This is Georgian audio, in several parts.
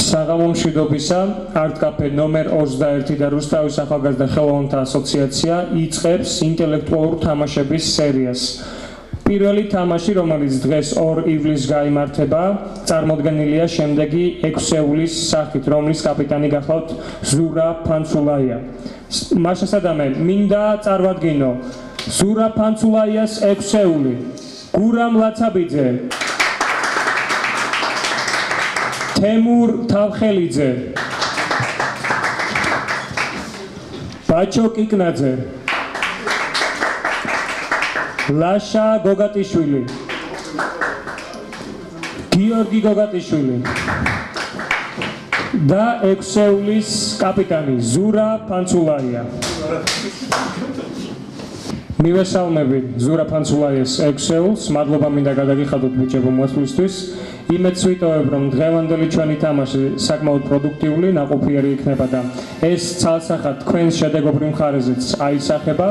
საღამო მშვიდობისა არტ-კაფე ნომერ 21 და რუსთავის ახალგაზრდა ხელოვანთა ასოციაცია იწყებს ინტელექტუალურ თამაშების სერიას. პირველი თამაში, რომელიც დღეს 2 ივლისს გაიმართება, წარმოდგენილია შემდეგი 6-ეულის სახით, რომლის კაპიტანი გახლავთ ზურა ფანცულაია. მაშასადამე მინდა წარვადგინო ზურა ფანცულაიას 6-ეული. გურამ ლაცაბიძე, თემურ თავხელიძე, ბაჩო კიკნაძე, ლაშა გოგატიშვილი, გიორგი გოგატიშვილი და 6-ეულის კაპიტანი ზურა ფანცულაია. მივესალმები ზურა ფანცულაიას 6-ეულს, მადლობა მინდა გადაგიხადოთ ბიჭებო მოსვლისთვის. იმედს ვიტოვებ, რომ დღევანდელი ჩვენი თამაში საკმაოდ პროდუქტიული, ნაყოფიერი იქნება და ეს ცალსახად თქვენს შედეგობრივ მხარეზეც აისახება.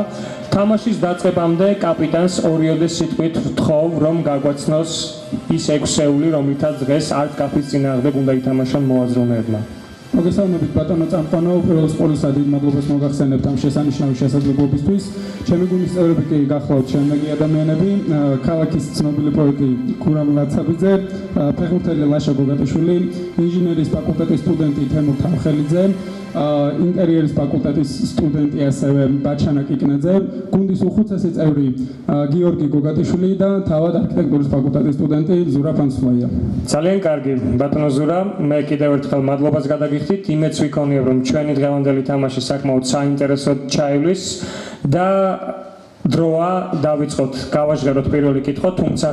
თამაშის დაწყებამდე კაპიტანს ორიოდე სიტყვით ვთხოვ, რომ გაგვაცნოს ის 6-ეული, რომლითაც დღეს არტ-კაფის წინააღმდეგ უნდა ითამაშონ მოაზროვნეებმა. მოგესალმებით ბატონო წამყვანო, პირველ ყოვლისა დიდ მადლობას მოგახსენებთ ამ შესანიშნავი შესაძლებლობისთვის. ჩემი გუნდის წევრები კი გახლავთ შემდეგი ადამიანები: ქალაქის ცნობილი პოეტი გურამ ლაცაბიძე, ფეხბურთელი ლაშა გოგატიშვილი, ინჟინერიის ფაკულტეტის სტუდენტი თემურ თავხელიძე, ინტერიერის ფაკულტეტის სტუდენტი ასევე ბაჩანა კიკნაძე, გუნდის უხუცესი წევრი გიორგი გოგატიშვილი და თავად არქიტექტურის ფაკულტეტის სტუდენტი ზურა ფანცულაია. ძალიან კარგი, ბატონო ზურა, მე კიდევ ერთხელ მადლობას გადაგიხდით. იმედს ვიქონიებ, რომ ჩვენი დღევანდელი თამაში საკმაოდ საინტერესოდ ჩაივლის და დროა დავიწყოთ, გავაჟღეროთ პირველი კითხვა, თუმცა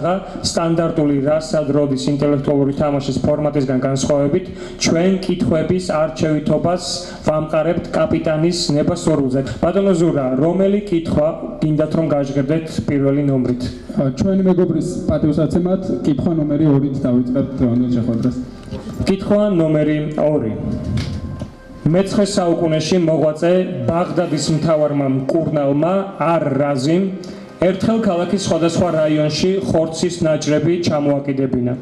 სტანდარტული რასად როდის ინტელექტუალური თამაშის ფორმატისგან განსხვავებით, ჩვენ კითხვების არჩევითობას ვამყარებთ კაპიტანის ნებასვორულზე. ბატონო ზურა, რომელი კითხვა გინდათ რომ გაჟღერდეთ პირველი ნომრით? ჩვენი მეგობრის პატივსაცემად კითხვა ნომერი 2-ით დავიწყებთ დღევანდელ შეხვედრას. კითხვა ნომერი 2. მე-9 საუკუნეში მოღვაწე ბაღდადის მთავარმა მკურნალმა არ-რაზიმ ერთხელ ქალაქის სხვადასხვა რაიონში ხორცის ნაჭრები ჩამოაკიდებინა,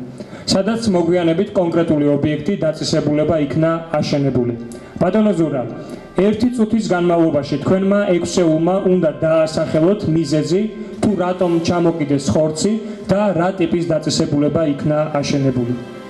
სადაც მოგვიანებით კონკრეტული ობიექტი დაწესებულება იქნა აშენებული. ბატონო ზურა, 1 წუთის განმავლობაში თქვენმა 6-ეულმა უნდა დაასახელოთ მიზეზი, თუ რატომ ჩამოკიდეს ხორცი და რა ტიპის დაწესებულება იქნა აშენებული.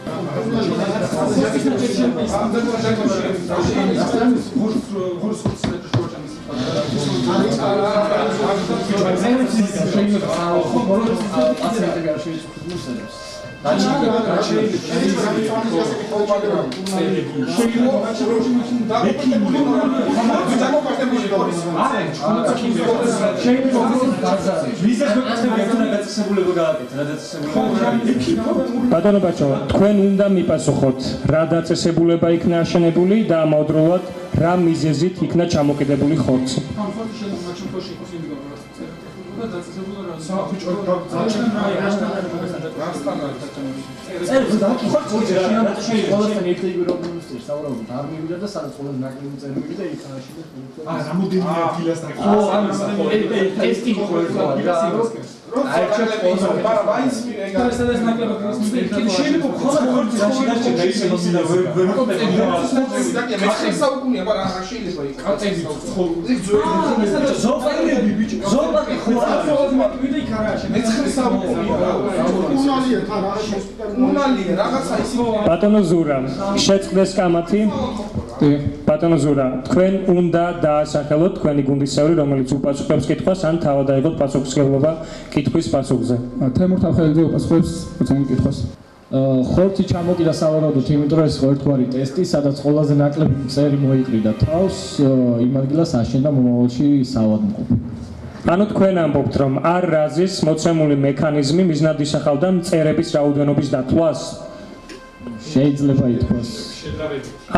ბატონო ბაჩო, თქვენ უნდა მიპასუხოთ, რა დაწესებულება იქნა აშენებული და ამავდროულად რა მიზეზით იქნა ჩამოკიდებული ხორცი. ბატონო ზურა, შეწყდეს კამათი. ბატონო ზურა, თქვენ უნდა დაასახელოთ თქვენი გუნდის წევრი, რომელიც უპასუხებს კითხვას, ან თავად აიღოთ პასუხისმგებლობა კითხვის პასუხზე. თემურ თავხელიძე უპასუხებს უცნობ კითხვას. ხორცი ჩამოკიდა სავარაუდოდ, იმიტომ რომ ეს ერთგვარი ტესტი, სადაც ყველაზე ნაკლები მწერი მოიკრიდა თავს, იმ ადგილას აშენდა მომავალში საავადმყოფო. ანუ თქვენ ამბობთ, რომ არ-რაზის მოცემული მექანიზმი მიზნად ისახავდა მწერების რაოდენობის დათვლას? შეიძლება ითქვას.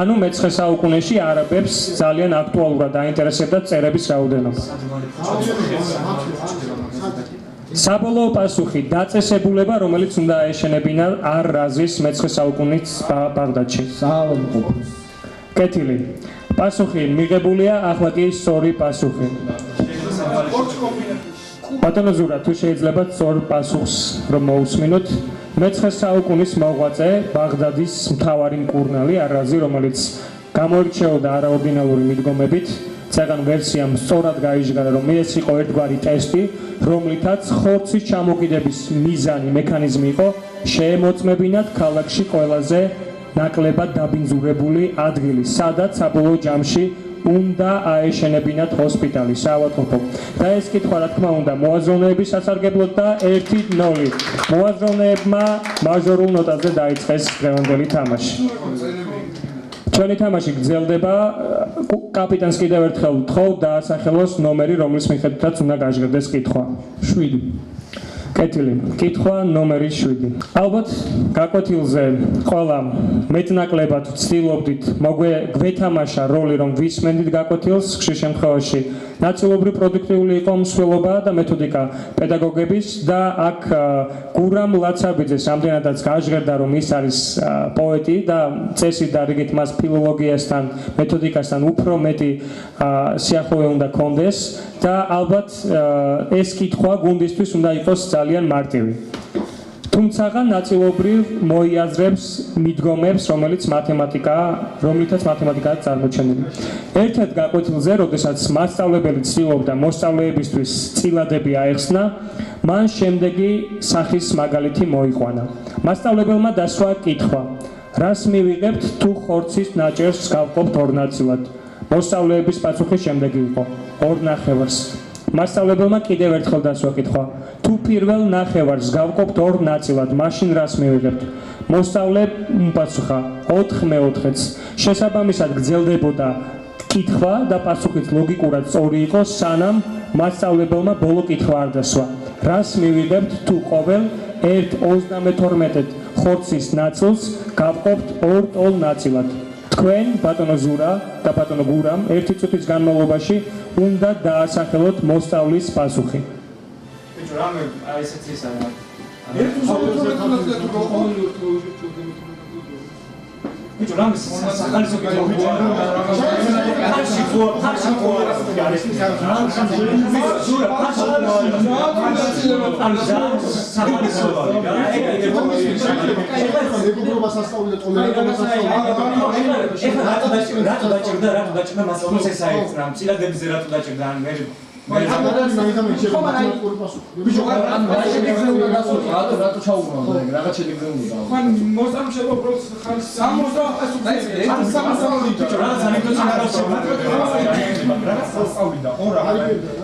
ანუ მე-9 საუკუნეში არაბებს ძალიან აქტუალურად დაინტერესებდა წერების რაოდენობა. საბოლოო პასუხი, დაწესებულება, რომელიც უნდა აეშენებინა არ-რაზის მე-9 საუკუნის ბაღდადში. საავადმყოფო. კეთილი. პასუხი მიღებულია, ახლა კი სწორი პასუხი. ბატონო ზურა, თუ შეიძლებათ სწორ პასუხს რომ მოусმინოთ, მე-9 საუკუნის მოღვაწე ბაღდადის მთავარი მკურნალი არაზი, რომელიც გამოირჩეოდა არაორდინალური მიდგომებით, წეგან ვერსიამ სწორად გაიჟღერა, რომ ეს იყო ერთგვარი ტესტი, რომლითაც ხორცის ჩამოკიდების მიზანი, მექანიზმი იყო შეემოწმებინათ ქალაქში ყველაზე ნაკლებად დაბინძურებული ადგილი, სადაც საბოლოო ჯამში უნდა აეშენებინათ ჰოსპიტალი, საავადმყოფო. და ეს კითხვა, რა თქმა უნდა, მოაზროვნეების სასარგებლოდ და 1-0. მოაზროვნეებმა მაჟორულ ნოტაზე დაიწყეს დღევანდელი თამაში. ჩვენი თამაში გრძელდება, კაპიტანს კიდევ ერთხელ ვთხოვ დაასახელოს ნომერი, რომლის მიხედვითაც უნდა გაჟღერდეს კითხვა. 7. კეთილი. კითხვა ნომერი 7. ალბათ გაკვეთილზე ყველა მეტნაკლებად ვცდილობდით გვეთამაშა როლი, რომ ვისმენდით გაკვეთილს, ხშირ შემთხვევაში ნაწილობრივ პროდუქტიული იყო მსვლელობა და მეთოდიკა პედაგოგების და აქ გურამ ლაცაბიძეს ამდენადაც გაჟღერდა, რომ ის არის პოეტი და წესით და რიგით მას ფილოლოგიასთან, მეთოდიკასთან უფრო მეტი სიახლოვე უნდა კონდეს და ალბათ ეს კითხვა გუნდისთვის უნდა იყოს ძალიან მარტივი. თუმცა ნაწილობრივ მოიაზრებს მიდგომებს, რომლითაც მათემატიკაა წარმოჩენილი. ერთ-ერთ გაკვეთილზე, როდესაც მასწავლებელი ცდილობდა მოსწავლეებისთვის წილადები აეხსნა, მან შემდეგი სახის მაგალითი მოიყვანა. მასწავლებელმა დასვა კითხვა: რას მივიღებთ თუ ხორცის ნაჭერს გავყოფთ ორ ნაწილად? მოსწავლეების პასუხი შემდეგი იყო: 2/9. მასწავლებელმა კიდევ ერთხელ დასვა კითხვა: თუ პირველ ნახევარს გავყოფთ ორ ნაწილად, მაშინ რას მივიღებთ? მოსწავლე უპასუხა: 4/4-ს. შესაბამისად გრძელდებოდა კითხვა და პასუხიც ლოგიკურად სწორი იყო, სანამ მასწავლებელმა ბოლო კითხვა არ დასვა: რას მივიღებთ თუ ყოველ 1/32 ხორცის ნაწილს გავყოფთ ორ ტოლ ნაწილად? თქვენ, ბატონო ზურა და ბატონო გურამ, 1 წუთის განმავლობაში უნდა დაასახელოთ მოსწავლის პასუხი. ბიჭო, რამე ესეც ის არა. ბიჭო, რამე სახალისო ბიჭო.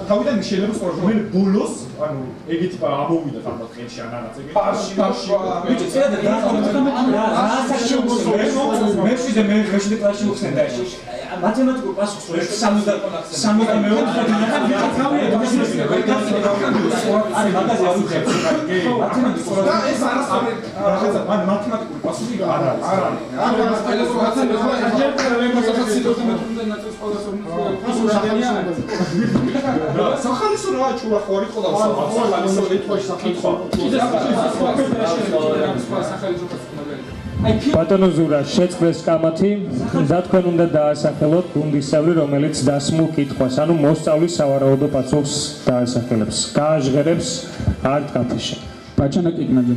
თავიდან შეიძლება სწორად მე ბოლოს ანუ ეგეთი ამოვიდა თამბათ ხელში ან რაღაც ეგეთი ბიჭო წინა და მეშვიდე კლასში უხსენდა ეს მათემატიკურ პასუხს მათემატიკური პასუხი არ არის. სახალისო რა ჩურა ხო არ იყო და სახალისო ეთქვაში კითხვა. ბატონო ზურა, შეწყდეს კამათი და თქვენ უნდა დაასახელოთ გუნდის წევრი, რომელიც დასმულ კითხვას, ანუ მოსწავლის სავარაუდო პასუხს დაასახელებს. გააჟღერებს ართ კაფეში. ბაჩანა კიკნაძე.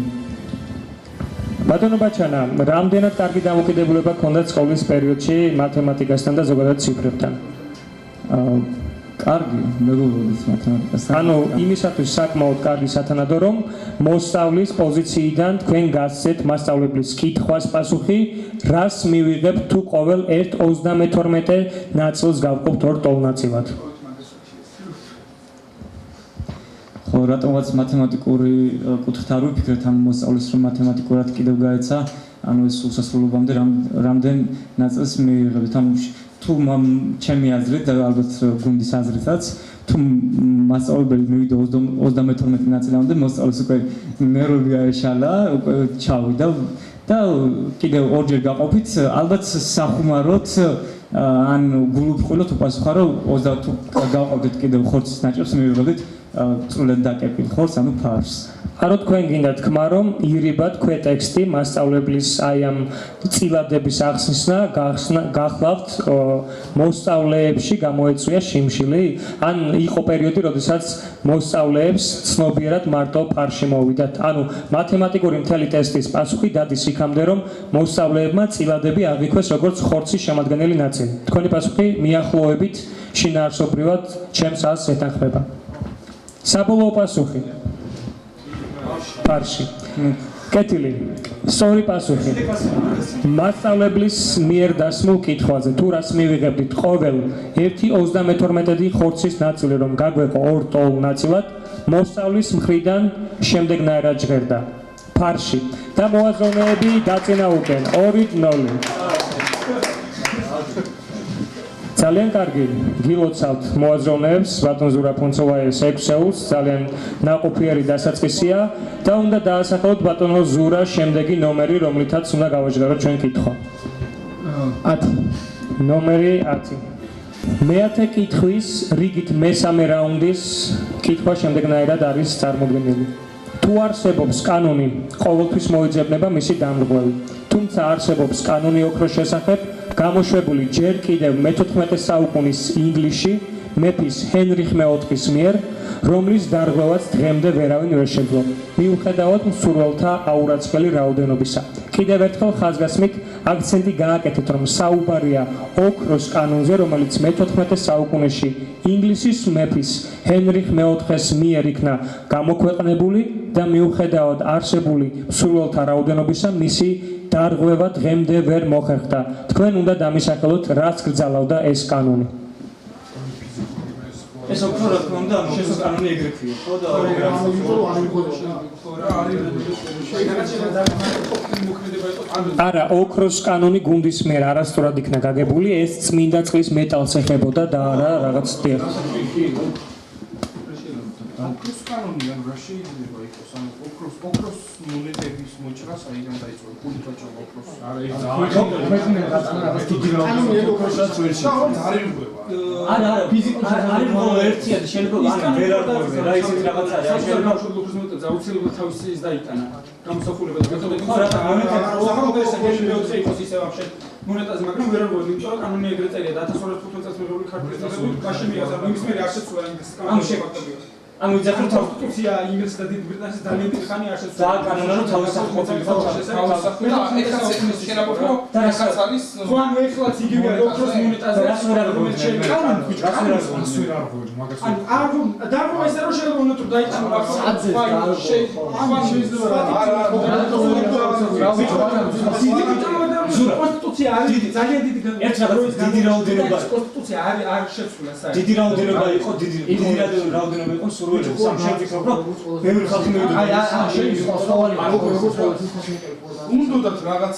ბატონო ბაჩანა, რამდენად კარგი დამოკიდებულება გქონდათ სკოლის პერიოდში მათემატიკასთან და ზოგადად ციფრებთან? კარგი, მეგობრობის მათემატიკასთან. ანუ იმისათვის საკმაოდ კარგი სათანადო, რომ მოსწავლის პოზიციიდან თქვენ გასცეთ მასწავლებლის კითხვას პასუხი, რას მივიღებთ თუ ყოველ 1/32 ნაწილს გავყოფთ ორ ტოლ ნაწილად? ხო, რატომღაც მათემატიკური კუთხით არ ვიფიქრეთ ამ მოსწავლის, რომ მათემატიკურად კიდევ გაეცა, ანუ ეს უსასრულობამდე რამდენ ნაწილს მივიღებთ. ანუ თუ ჩემი აზრით და ალბათ გუნდის აზრითაც, თუ მასწავლებელი მივიდა 32 ნაწილამდე, მოსწავლის უკვე ნერვები აეშალა, უკვე ჩავიდა და კიდევ ორჯერ გაყოფით, ალბათ სახუმაროთ ან გულუბრყვილოთ უპასუხა, რომ 30 თუ გავყავდეთ კიდევ ხორცის ნაჭერს მივიღებდით წულად დაკერპილ ხორცს, ანუ ფარს. ანუ თქვენ გინდა თქმა რომ ირიბად ქვეტექსტი მასწავლებლის აი ამ წილადების ახსნისნა გახლავთ მოსწავლეებში გამოეწვია შიმშილი? ან იყო პერიოდი, როდესაც მოსწავლეებს ცნობიერად მარტო ფარში მოვიდათ? ანუ მათემატიკური მთელი ტესტის პასუხი დადის იქამდე, რომ მოსწავლეებმა წილადები აღიქვეს როგორც ხორცის შემადგენელი ნაწილი. თქვენი პასუხი მიახლოებით შინაარსობრივად ჩემს აზრს ეთანხმება. საბოლოო პასუხი ფარში. კეთილი. სწორი პასუხი. მასწავლებლის მიერ დასმულ კითხვაზე თუ რას მივიღებდით ყოველ 1/32 ხორცის ნაწილი რომ გაგვეყო 2 ტოლ ნაწილად, მოსწავლის მხრიდან შემდეგნაირად ჟღერდა. ფარში და მოაზროვნეები დაწინაურდნენ 2-0. ძალიან კარგი, გილოცავთ მოაზროვნეებს, ბატონ ზურაფონცოვაიას 6 ეულს, ძალიან ნაყოფიერი დასაწყისია და უნდა დაასახელოთ ბატონო ზურა შემდეგი ნომერი, რომლითაც უნდა გავაჟღეროთ ჩვენ კითხვა. 10. ნომერი 10. მეათე კითხვის რიგით მესამე რაუნდის კითხვა შემდეგნაირად არის წარმოდგენილი. თუ არსებობს კანონი, ყოველთვის მოიძებნება მისი დამრღვევი. თუმცა არსებობს კანონი ოქროს შესახებ, გამოშვებული ჯერ კიდევ მე-14 საუკუნის ინგლისში მეფის ჰენრიხ მე-4-ის მიერ, რომლის დარღვევაც დღემდე ვერავინ ვერ შეძლო, მიუხედავად მსურველთა აურაცხელი რაოდენობისა. კიდევ ერთხელ ხაზგასმით აქცენტი გააკეთეთ, რომ საუბარია ოქროს კანონზე, რომელიც მე-14 საუკუნეში ინგლისის მეფის ჰენრიხ მე-4-ის მიერ იქნა გამოქვეყნებული და მიუხედავად არსებული მსურველთა რაოდენობისა, მისი დარღვევა დღემდე ვერ მოხერხდა. თქვენ უნდა დამისახელოთ, რაც გრძალავდა ეს კანონი. ეს ოქრო რა თქმა უნდა, შესაძლოა კანონი ეგრეთია, ხო და არა, ოქროს კანონი გუნდის მიერ არასწორად იქნა გაგებული, ეს წმინდა წყლის მეტალს ეხებოდა და არა რაღაც დიახ. ოქროს კანონი ან რა შეიძლება იყოს? ანუ ოქროს მონეტების მოჭრა საიდან დაიწყო? ფული დაჭრა ოქროს. არა, ეს არა, ფიზიკურად არის მხოლოდ ერთია და შეიძლება ან ვერ არღვევი, რა ისეთ რაღაც არის. შეიძლება ოქროს მონეტა აუცილებლად თავისი ის დაიტანა. გამოსახულება და მეთოდები. ხო, რა მონეტა შეიძლება იყოს ისე ვაფშე მონეტაზე, მაგრამ ვერ არღვევი, იმიტომ რომ კანონი ეგრეთ წერია და 1215 წელს მეგობრული ქართლის წელები მაშინ მიიღეს, ანუ იმის მერე არ შეცვლა ინგლისის კანონი შეფაქტებია. ანუ იძახით კონსტიტუცია ინგლისის და დიდ ბრიტანეთის ძალიან დიდი ხანი არ შეცვლა. და კანონი რომ თავის სახელმწიფო თავისახმელი და ეხაც შენაბოქო და ეხაც არის ხო ანუ ეხლაც იგივე არის ოქროს მონეტაზე რაც ვერ არის ჩემი კანონი ბიჭო რა ვერ არის მაგას ანუ დარგვა ისე რომ შეიძლება მონეტო დაიწყო ახლა შეიძლება კონსტიტუცია არის ძალიან დიდი დიდი რაოდენობა კონსტიტუცია არ შეცვლა საერთოდ დიდი რაოდენობა იყო დიდი რაოდენობა იყო სურვილები სამ შევფიქრობ რომ ბევრი ხალხი მივიდა აი შეიძლება სწავალი უნდათ რაღაც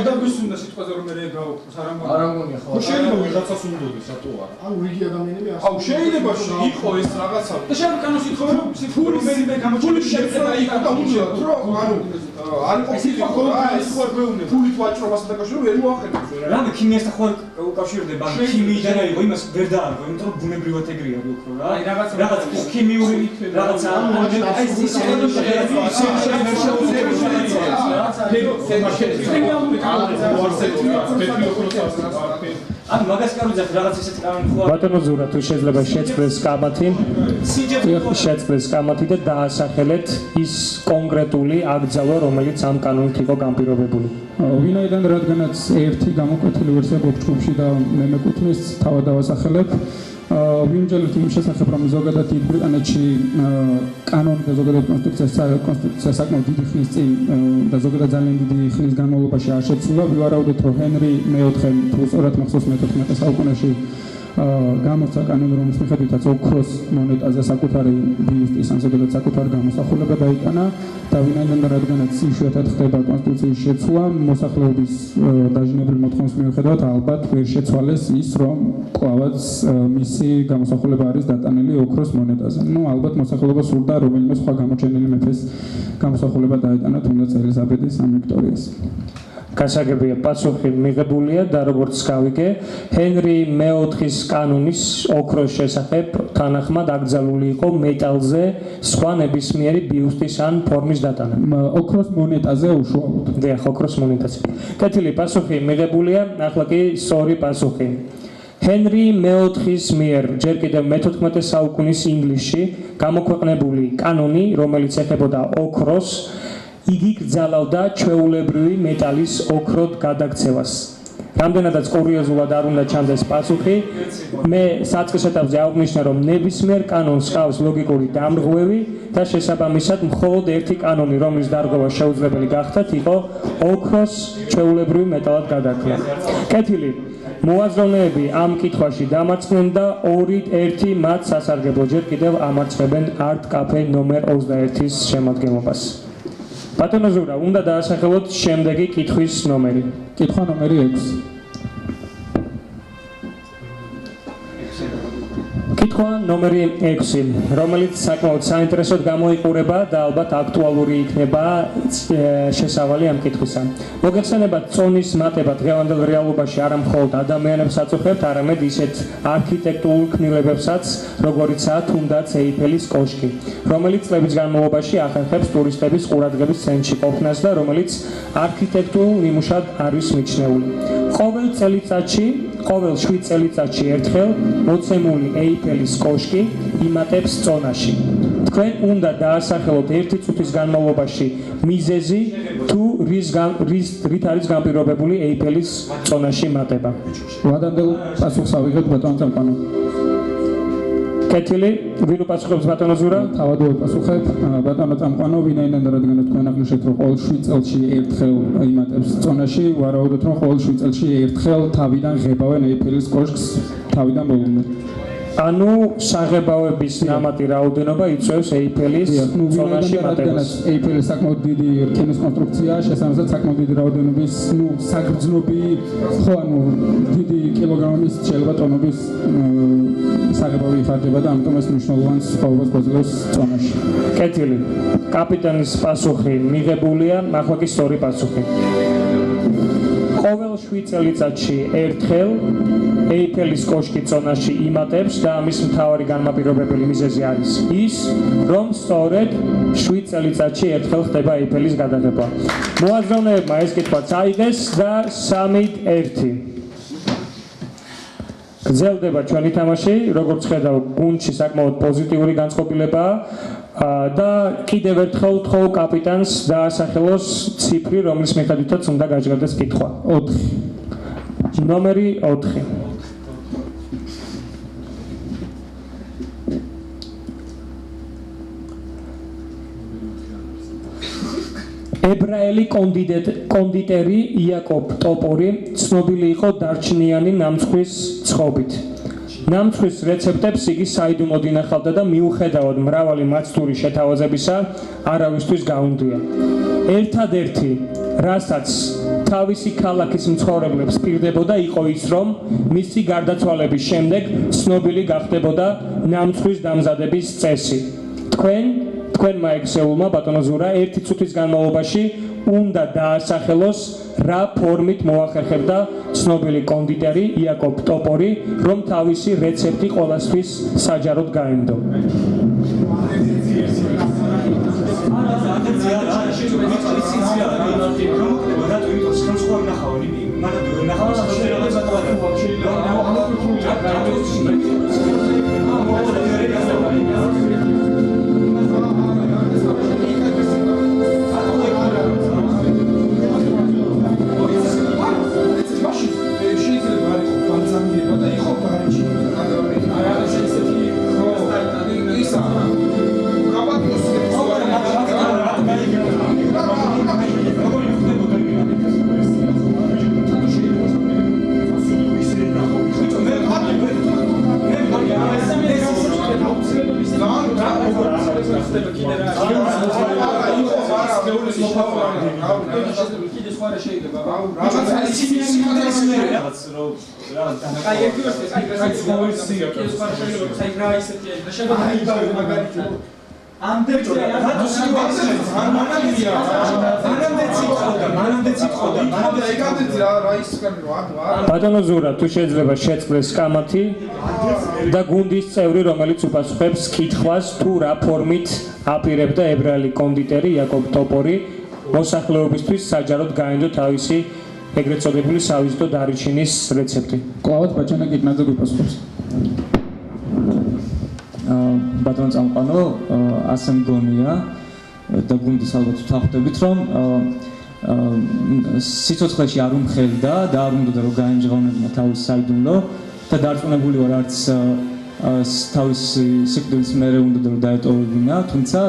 და ვის უნდა სიტყვაზე რომ მე გაუქმს არ ამგონია ხო შეიძლება ვიღაცას უნდოდეს რატო არა ანუ რიგი ადამიანები ასე აუ შეიძლება იყო ეს რაღაცა და შეიძლება კანონს ითხოვე რომ ფული მე გამოჩვენე შეიძლება იყო და უნდათ რომ ანუ არ იყო ეს ხო მეუნე ფულით ვაჭრობასთან დაკავშირებით ვერ მოახედავს რა ქიმიასთან ხო უკავშირდება ქიმიიდან აიღო იმას ვერ დაარღვე იმიტომ რომ ბუნებრივად ეგრეა ოქრო რა აი რაღაც ქიმიური რაღაცა აი ან მაგას კარუძახ რაღაც ისეთ კანონი ხო ბატონო ზურა თუ შეიძლება შეწყდეს კამათი შეწყდეს კამათი და დაასახელეთ ის კონკრეტული აკრძალვა რომელიც ამ კანონით იყო განპირობებული ვინაიდან რადგანაც ერთი გამოკვეთილი ვერსია ბოქჩუბში და მე მეკუთვნის თავად დავასახელებ ვიმჯერებთ იმ შესახებ რომ ზოგადად დიდ ბრიტანეთში კანონი და ზოგადად კონსტიტუცია საკმაოდ დიდი ხნის წინ და ზოგადად ძალიან დიდი ხნის განმავლობაში არ შეცვლა ვივარაუდეთ რომ ჰენრი მე-4 თუ სწორად მახსოვს მე-14 საუკუნეში გამოსცა კანონი რომლის მიხედვითაც ოქროს მონეტაზე საკუთარი ბიუსტის ან ზოგადად საკუთარი გამოსახულება დაიტანა და ვინაიდან რადგანაც იშვიათად ხდება კონსტიტუციის შეცვლა მოსახლეობის დაჟინებული მოთხოვნის მიუხედავად ალბათ ვერ შეცვალეს ის რომ კლავაც მისი გამოსახულება არის დატანილი ოქროს მონეტაზე. ნუ ალბათ მოსახლეობა სურდა რომელიმე სხვა გამოჩენილი მეფეს გამოსახულება დაეტანა თუნდაც ელიზაბეტის ან ვიქტორიას. გასაგებია პასუხი მიღებულია და როგორც გავიგე, ჰენრი მე-4-ის კანონის ოქროს შესახებ თანახმად აკრძალული იყო მეტალზე სხვა ნებისმიერი ბიუსტის ან ფორმის დატანა. ოქროს მონეტაზე უშუალოდ. დიახ, ოქროს მონეტაზე. კეთილი პასუხი მიღებულია, ახლა კი სწორი პასუხი. ჰენრი მე-4-ის მიერ ჯერ კიდევ მე-14 საუკუნის ინგლისში გამოქვეყნებული კანონი, რომელიც ეხებოდა ოქროს, იგი კრძალავდა ჩვეულებრივი მეტალის ოქროდ გადაქცევას. რამდენადაც კურიოზულად არ უნდა ჩანდეს პასუხი, მე საწყის ეტაპზე აღვნიშნე, რომ ნებისმიერ კანონს ჰყავს ლოგიკური დამრღვევი და შესაბამისად მხოლოდ ერთი კანონი, რომლის დარღვევა შეუძლებელი გახდათ, იყო ოქროს ჩვეულებრივი მეტალად გადაქმნა. კეთილი, მოაზროვნეები ამ კითხვაში დამარცხდნენ და 2-1 მათ სასარგებლო ჯერ კიდევ ამარცხებენ არტ კაფე ნომერ 21-ის შემადგენლობას. ბატონო ზურა, უნდა დაასახელოთ შემდეგი კითხვის ნომერი. კითხვა ნომერი 6. კითხვა ნომერი 6, რომელიც საკმაოდ საინტერესოდ გამოიყურება და ალბათ აქტუალური იქნება შესავალი ამ კითხვისა. მოგეხსენებათ, წონის მატება დღევანდელ რეალობაში არა მხოლოდ ადამიანებს აწუხებთ, არამედ ისეთ არქიტექტურულ ქმნილებებსაც, როგორიცაა თუნდაც ეიფელის კოშკი, რომელიც წლების განმავლობაში ახერხებს ტურისტების ყურადღების ცენტრში ყოფნას და რომელიც არქიტექტურულ ნიმუშად არის მიჩნეული. ყოველ 7 წელიწადში ერთხელ მოცემული ეიფელის კოშკი იმატებს წონაში. თქვენ უნდა დაასახელოთ 1 წუთის განმავლობაში მიზეზი თუ რით არის განპირობებული ეიფელის წონაში მატება. ვადამდელ პასუხს ავიღეთ ბატონო წამყვანო. კეთილი, ვინ უპასუხებს ბატონო ზურა? თავად ვიპასუხებ ბატონო წამყვანო, ვინაიდან რადგან თქვენ აღნიშნეთ, რომ ყოველ 7 წელში ერთხელ იმატებს წონაში, ვარაუდობთ, რომ ყოველ 7 წელში ერთხელ თავიდან ღებავენ ეიფელის კოშკს თავიდან ბოლომდე. ანუ საღებავების ნამატი რაოდენობა იწვევს ეიფელის წონაში მატებას. ეიფელი საკმაოდ დიდი რკინის კონსტრუქციაა, შესაბამისად საკმაოდ დიდი რაოდენობის, საგრძნობი, დიდი კილოგრამის შეიძლება ტონობის საღებავი იხარჯება და ამიტომ ეს მნიშვნელოვან სხვაობას გვაძლევს წონაში. კეთილი. კაპიტანის პასუხი მიღებულია, ახლა კი სწორი პასუხი. ყოველ 7 წელიწადში ერთხელ ეიფელის კოშკი წონაში იმატებს და ამის მთავარი განმაპირობებელი მიზეზი არის ის, რომ სწორედ 7 წელიწადში ერთხელ ხდება ეიფელის გადაღება. მოაზროვნეებმა ეს კითხვაც აიღეს და 3-1. გრძელდება ჩვენი თამაში, როგორც ხედავ, გუნდში საკმაოდ პოზიტიური განწყობილებაა და კიდევ ერთხელ ვთხოვ კაპიტანს დაასახელოს ციფრი, რომლის მიხედვითაც უნდა გაჟღერდეს კითხვა. 4. ნომერი 4. ებრაელი კონდიტერი იაკობ ტოპორი ცნობილი იყო დარჩენიანი ნამცხვრის ცხობით. ნამცხვრის რეცეპტებს იგი საიდუმლოდ ინახავდა და მიუხედავად მრავალი მაცდური შეთავაზებისა, არავისთვის გაუნდია. ერთადერთი, რასაც თავისი ქალაქის მცხოვრებლებს პირდებოდა, იყო ის, რომ მისი გარდაცვალების შემდეგ ცნობილი გახდებოდა ნამცხვრის დამზადების წესი. თქვენმა ექსეულმა ბატონო ზურა 1 წუთის განმავლობაში უნდა დაასახელოს რა ფორმით მოახერხებდა ცნობილი კონდიტერი იაკობ ტოპორი, რომ თავისი რეცეპტი ყველასთვის საჯაროდ გაენდო. ბატონო ზურა, თუ შეიძლება შეწყდეს კამათი და გუნდის წევრი, რომელიც უპასუხებს კითხვას, თუ რა ფორმით აპირებდა ებრალი კონდიტერი იაკობ ტოპორი მოსახლეობისთვის საჯაროდ გაენდო თავისი ეგრეთ წოდებული სავიზიტო დარიჩინის რეცეპტი. კვლავაც ბაჩანა კიტნაძე გვიპასუხებს. ბატონო წამყვანო, ასე მგონია და გუნდის ალბათ ვთანხმდებით, რომ სიცოცხლეში არ უმხელდა და არ უნდა რომ გაემჟღავნებინა თავის საიდუმლო და დარწმუნებული ვარ არც თავის სიკვდილის მერე უნდა რომ დაეტოვებინა, თუმცა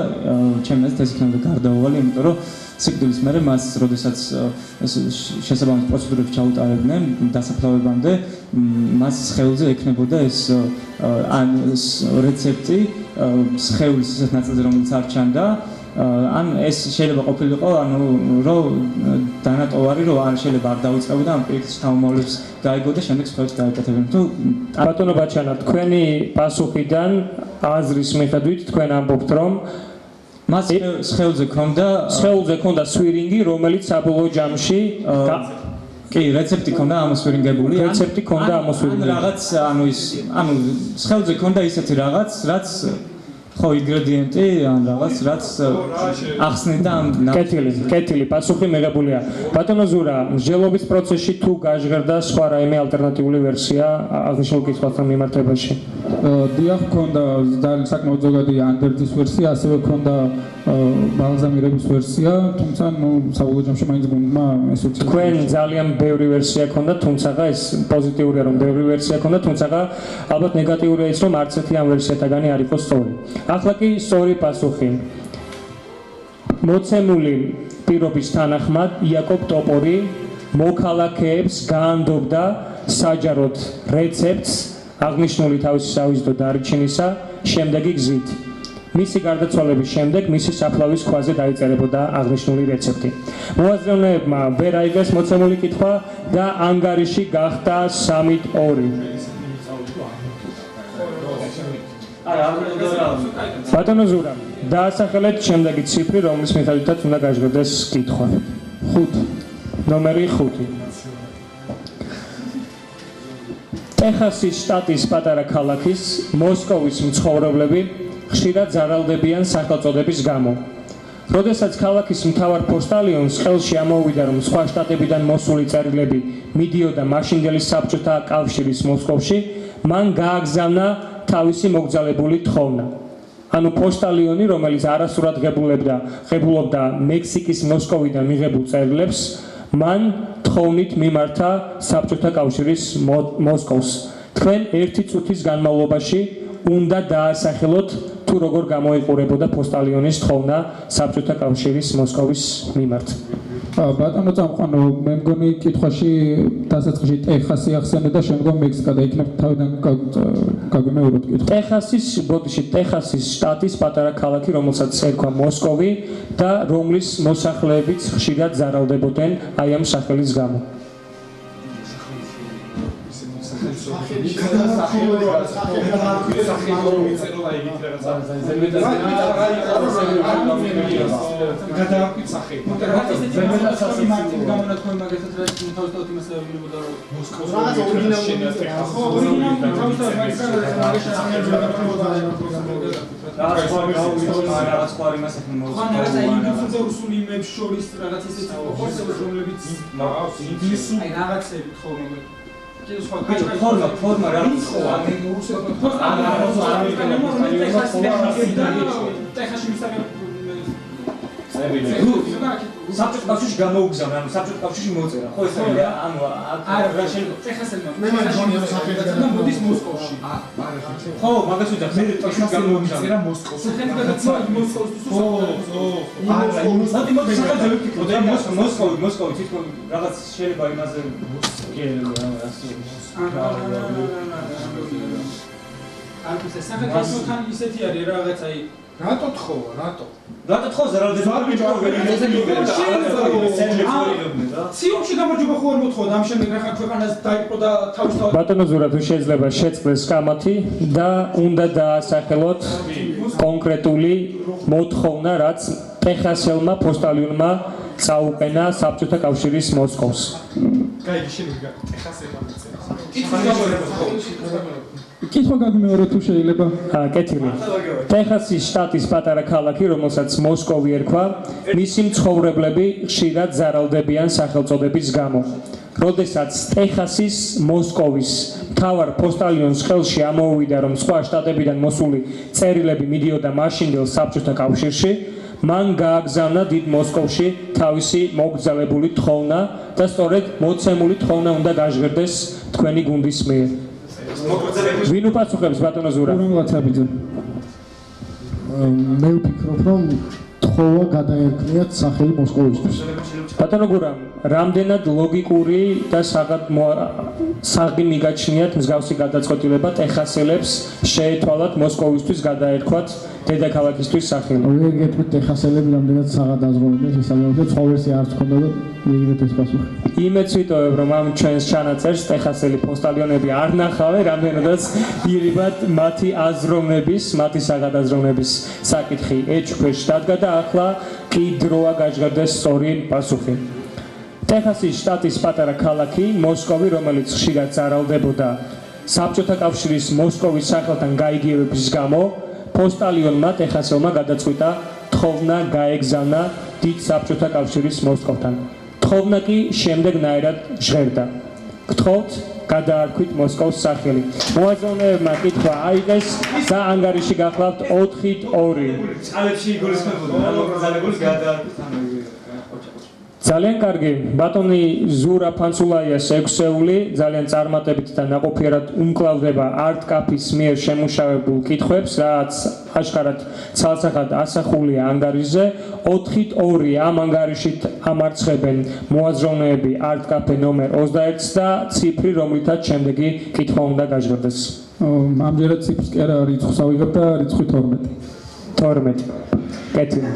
ჩემს აზრით ეს იქნება გარდაუვალი, იმიტომ რომ სიკვდილის მერე მას, როდესაც შესაბამის პროცედურებს ჩაუტარებდნენ დასაფლავებამდე, მას სხეულზე ექნებოდა ეს რეცეპტი სხეულის ისეთ ნაწილზე, რომელიც არ ჩანდა. ან ეს შეიძლება ყოფილიყო, ანუ რომ დანატოვარი, რომ არ შეიძლება არ დაუწყებოდა ამ პროექტის თავმოყრებს გაიგო და შემდეგ სხეულს გაეკეთებინა. თუ ბატონო ბაჩანა, თქვენი პასუხიდან აზრის მიხედვით თქვენ ამბობთ, რომ მას სხეულზე ქონდა სვირინგი, რომელიც საბოლოო ჯამში კი, რეცეპტი ქონდა ამოსვირინგებული. რეცეპტი ქონდა ამოსვირინგებული. რაღაც, ანუ სხეულზე ქონდა ისეთი რაღაც, რაც ხო ინგრედიენტი, ან რაღაც, რაც ახსნიდა ამ კეთილი, პასუხი მიღებულია. ბატონო ზურა, მსჯელობის პროცესში თუ გაჟღერდა სხვა რაიმე ალტერნატიული ვერსია აღნიშნულ კითხვასთან მიმართებაში? დიახ, ქონდა საკმაოდ ზოგადი ანდერძის ვერსია, ასევე ქონდა ბალზამირების ვერსია, თუმცა საბოლოო ჯამში მაინც გუნდმა ეს უცებ. თქვენ ძალიან ბევრი ვერსია ქონდა, თუმცა ეს პოზიტიურია, რომ ბევრი ვერსია ქონდა, თუმცა ალბათ ნეგატიურია ის, რომ არც ერთი ამ ვერსიათაგანი არ იყო სწორი. ახლა კი სწორი პასუხი. მოცემული პირობის თანახმად იაკობ ტოპორი მოქალაქეებს გაანდობდა საჯაროდ რეცეპტს აღნიშნული თავისი სავიზიტო დარიჩინისა შემდეგი გზით. მისი გარდაცვალების შემდეგ მისი საფლავის ქვაზე დაიწერებოდა აღნიშნული რეცეპტი. მოაზროვნეებმა ვერ აიგეს მოცემული კითხვა და ანგარიში გახდა 3-2. ბატონო ზურა, დაასახელეთ შემდეგი ციფრი, რომლის მიხედვითაც უნდა გაჟღერდეს კითხვა. 5. ნომერი 5. ტეხასის შტატის პატარა ქალაქის მოსკოვის მცხოვრებლები ხშირად ზარალდებიან სახელწოდების გამო. როდესაც ქალაქის მთავარ პოსტალიონს ხელში ამოვიდა, რომ სხვა შტატებიდან მოსული წერილები მიდიოდა მაშინდელი საბჭოთა კავშირის მოსკოვში, მან გააგზავნა თავისი მოგზაურებული თხოვნა. ანუ პოსტალიონი, რომელიც არასრულად ღებულობდა მექსიკის მოსკოვიდან მიღებულ წერილებს, მან თხოვნით მიმართა საბჭოთა კავშირის მოსკოვს. თქვენ 1 წუთის განმავლობაში უნდა დაასახელოთ, თუ როგორ გამოიყურებოდა პოსტალიონის თხოვნა საბჭოთა კავშირის მოსკოვის მიმართ. ბატონო წამყვანო, მე მგონი კითხვაში დასაწყისში ტეხასი ახსენდა და შემდგომ მექსიკა და იქნებ თავიდან გაგვიმეოროთ კითხვა. ტეხასის შტატის პატარა ქალაქი, რომელსაც ერქვა მოსკოვი და რომლის მოსახლეებიც ხშირად ზარალდებოდნენ აი ამ სახელის გამო. ფორმა რა იყო? საბჭოთა კავშირში გამოუგზავნა, ანუ საბჭოთა კავშირში მოწერა. ხო ეს არის, ანუ არა რა შეიძლება ტეხასელმა. მე მგონი რომ საფრანგეთიდან მოდის მოსკოვში. ხო, მაგას ვიძახ, მე ტეხასში გამოუგზავნა მოსკოვში. სახელმწიფო მოსკოვში. მოდი სახელმწიფო ვიფიქროთ, მოსკოვი თვითონ რაღაც შეიძლება იმაზე კი არ ვიცი, სახელმწიფოთან ისეთი არის რაღაც აი რატო თხოვა, რატო? რატო თხოვს რა სიომში გამარჯობა ხო არ მოთხოვა ამ შემდეგ რა ქვეყანას დაიპყრო და თავისთავად ბატონო ზურა თუ შეიძლება შეწყდეს კამათი და უნდა დაასახელოთ კონკრეტული მოთხოვნა რაც ტეხასელმა პოსტალიონმა წაუყენა საბჭოთა კავშირის მოსკოვს. გაიგე შეიძლება ტეხასელმა კითხვა გაგმეორე თუ შეიძლება. კეთილი. ტეხასის შტატის პატარა ქალაქი, რომელსაც მოსკოვი ერქვა, მისი მცხოვრებლები ხშირად ზარალდებიან სახელწოდების გამო. როდესაც ტეხასის მოსკოვის მთავარ პოსტალიონს ხელში ამოუვიდა, რომ სხვა შტატებიდან მოსული წერილები მიდიოდა მაშინდელ საბჭოთა კავშირში, მან გააგზავნა დიდ მოსკოვში თავისი მოგზაურებული თხოვნა და სწორედ მოცემული თხოვნა უნდა გაჟღერდეს თქვენი გუნდის მიერ. ვინ უპასუხებს ბატონო ზურა? გურამლაცაბიძე. მე ვფიქრობ, რომ თხოვა გადაერქმიათ სახელი მოსკოვისთვის. ბატონო გურამ, რამდენად ლოგიკური და საღი მიგაჩნიათ მსგავსი გადაწყვეტილება ტეხასელებს შეეთვალათ მოსკოვისთვის გადაერქვათ დედაქალაქისთვის სახელი? ვერ გეტყვით ტეხასელები რამდენად საღად დაზღვევდნენ ისაბამისად სხვა ვერსია არც ქონდა და მიიღეთ ეს პასუხი. იმედს ვიტოვებ, რომ ამ ჩვენს ჩანაწერს ტეხასელი პოსტალიონები არ ნახავენ, რამდენადაც ირიბად მათი აზროვნების, მათი საღადაზროვნების საკითხი ეჭქვეშ დადგა და ახლა კი დროა გაჟღერდეს სწორი პასუხი. ტეხასის შტატის პატარა ქალაქი მოსკოვი, რომელიც ხშირად ზარალდებოდა საბჭოთა კავშირის მოსკოვის სახელთან გაიგივების გამო, პოსტალიონმა ტეხასელმა გადაწყვიტა თხოვნა გაეგზავნა დიდ საბჭოთა კავშირის მოსკოვთან. თხოვნა კი შემდეგნაირად ჟღერდა. გთხოვთ გადაარქვით მოსკოვის სახელი. მოაზროვნეებმა კითხვა აიღეს და ანგარიში გახლავთ 4-2. წყალებში იგულისხმებოდა რა მოგზაურებულს გადაარქვით ძალიან კარგი. ბატონი ზურა ფანცულაიას 6-ეული ძალიან წარმატებით და ნაყოფიერად უმკლავდება არტკაფის მიერ შემუშავებულ კითხვებს, რაც აშკარად ცალსახად ასახულია ანგარიშზე. 4-2 ამ ანგარიშით ამარცხებენ მოაზროვნეები არტკაფე ნომერ 21 და ციფრი, რომლითაც შემდეგი კითხვა უნდა გაჟღერდეს. ამჯერად ციფრს კი არა რიცხვს ავიღებ და რიცხვი 12. 12. კეთილი.